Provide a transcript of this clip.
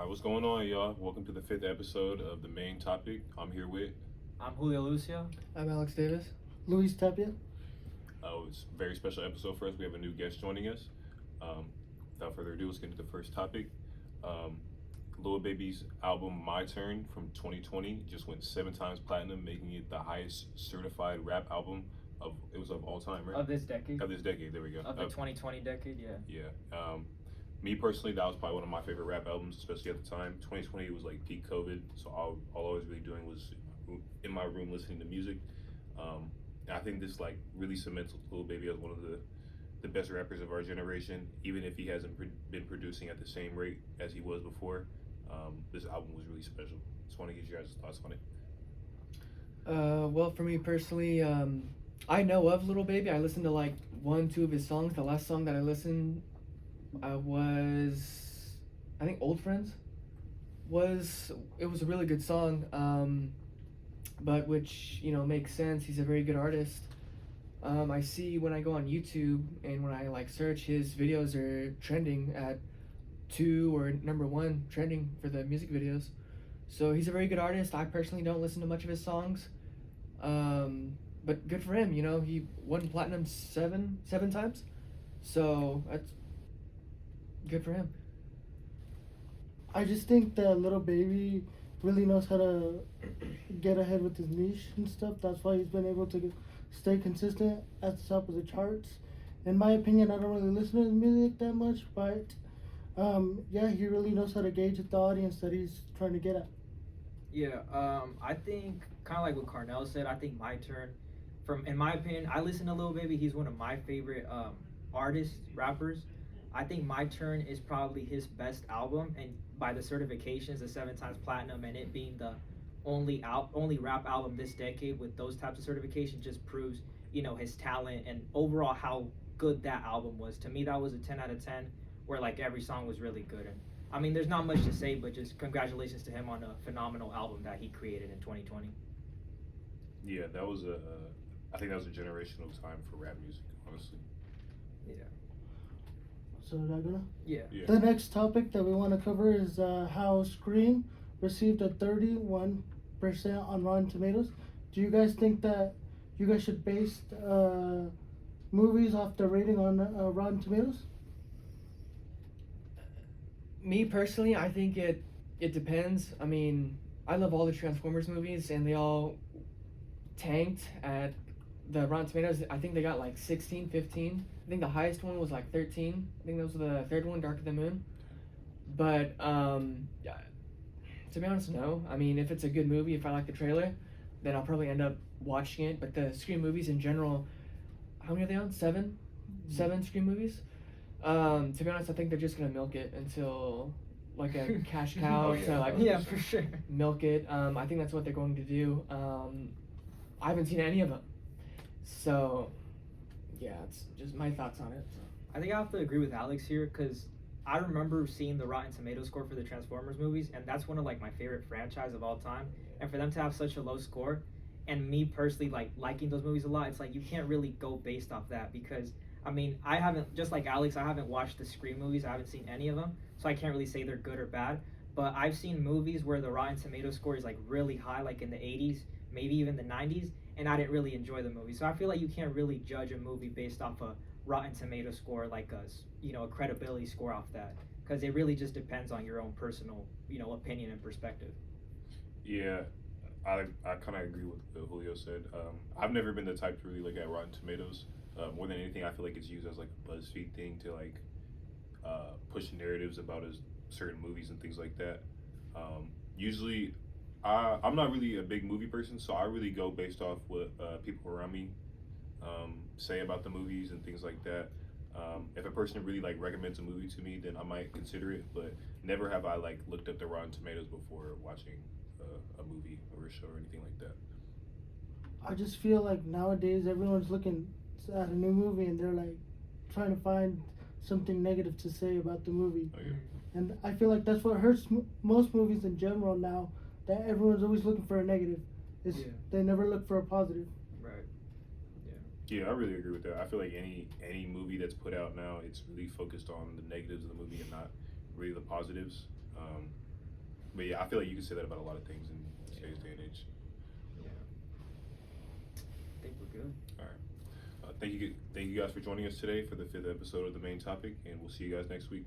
What's going on, y'all? Welcome to the fifth episode of the main topic. I'm here with. I'm Julio Lucio. I'm Alex Davis. Luis Tapia. It's a very special episode for us. We have a new guest joining us. Without further ado, let's get into the first topic. Lil Baby's album "My Turn" from 2020 just went 7 times platinum, making it the highest certified rap album of all time, right? Of this decade. Of this decade. There we go. Of the 2020 decade, yeah. Yeah. Me personally, that was probably one of my favorite rap albums, especially at the time. 2020 was like peak COVID, so all I was really doing was in my room listening to music. I think this like really cements Lil Baby as one of the best rappers of our generation, even if he hasn't been producing at the same rate as he was before. This album was really special. Just want to get your guys' thoughts on it. Well, for me personally, I know of Little Baby. I listened to like 1-2 of his songs. The last song that I listened was, I think, Old Friends. It was a really good song, but which makes sense. He's a very good artist. I see when I go on YouTube and when I like search, his videos are trending at 2 or number 1 trending for the music videos. So he's a very good artist. I personally don't listen to much of his songs, but good for him. He won platinum seven times, so that's good for him. I just think that Little Baby really knows how to get ahead with his niche and stuff. That's why he's been able to stay consistent at the top of the charts. In my opinion, I don't really listen to his music that much, but yeah, he really knows how to gauge the audience that he's trying to get at. Yeah, I think kind of like what Carnell said. I think My Turn, in my opinion, I listen to Lil Baby. He's one of my favorite artists, rappers. I think My Turn is probably his best album, and by the certifications, the 7 times platinum, and it being the only rap album this decade with those types of certifications, just proves his talent and overall how good that album was. To me, that was a 10 out of 10, where like every song was really good. And I mean, there's not much to say, but just congratulations to him on a phenomenal album that he created in 2020. Yeah, I think that was a generational time for rap music, honestly. Yeah. So is that gonna? Yeah. The next topic that we want to cover is how Scream received a 31% on Rotten Tomatoes. Do you guys think that you guys should base movies off the rating on Rotten Tomatoes? Me personally, I think it depends. I mean, I love all the Transformers movies, and they all tanked at the Rotten Tomatoes. I think they got like 16, 15. I think the highest one was like 13. I think that was the third one, Dark of the Moon. But yeah, to be honest, no. I mean, if it's a good movie, if I like the trailer, then I'll probably end up watching it. But the Scream movies in general, how many are they on? 7? 7 Scream movies? To be honest, I think they're just gonna milk it until like a cash cow. To like Yeah, for sure. milk it. I think that's what they're going to do. I haven't seen any of them, so yeah, it's just my thoughts on it. So. I think I have to agree with Alex here because I remember seeing the Rotten Tomatoes score for the Transformers movies, and that's one of like my favorite franchise of all time. And for them to have such a low score, and me personally liking those movies a lot, it's like you can't really go based off that because I mean I haven't, just like Alex, I haven't watched the Scream movies. I haven't seen any of them, so I can't really say they're good or bad. But I've seen movies where the Rotten Tomatoes score is like really high, like in the 80s, maybe even the 90s, and I didn't really enjoy the movie. So I feel like you can't really judge a movie based off a Rotten Tomato score, like a credibility score off that, because it really just depends on your own personal opinion and perspective. Yeah, I kind of agree with what Julio said. I've never been the type to really look at Rotten Tomatoes. More than anything, I feel like it's used as like a BuzzFeed thing to like push narratives about certain movies and things like that. Usually, I'm not really a big movie person, so I really go based off what people around me say about the movies and things like that. If a person really like recommends a movie to me, then I might consider it, but never have I like looked up the Rotten Tomatoes before watching a movie or a show or anything like that. I just feel like nowadays everyone's looking at a new movie and they're like trying to find something negative to say about the movie. Oh, yeah. And I feel like that's what hurts most movies in general now, that everyone's always looking for a negative. They never look for a positive. Right. Yeah, I really agree with that. I feel like any movie that's put out now, it's really focused on the negatives of the movie and not really the positives. But yeah, I feel like you can say that about a lot of things in today's day and age. Yeah. I think we're good. All right. Thank you guys for joining us today for the 5th episode of The Main Topic, and we'll see you guys next week.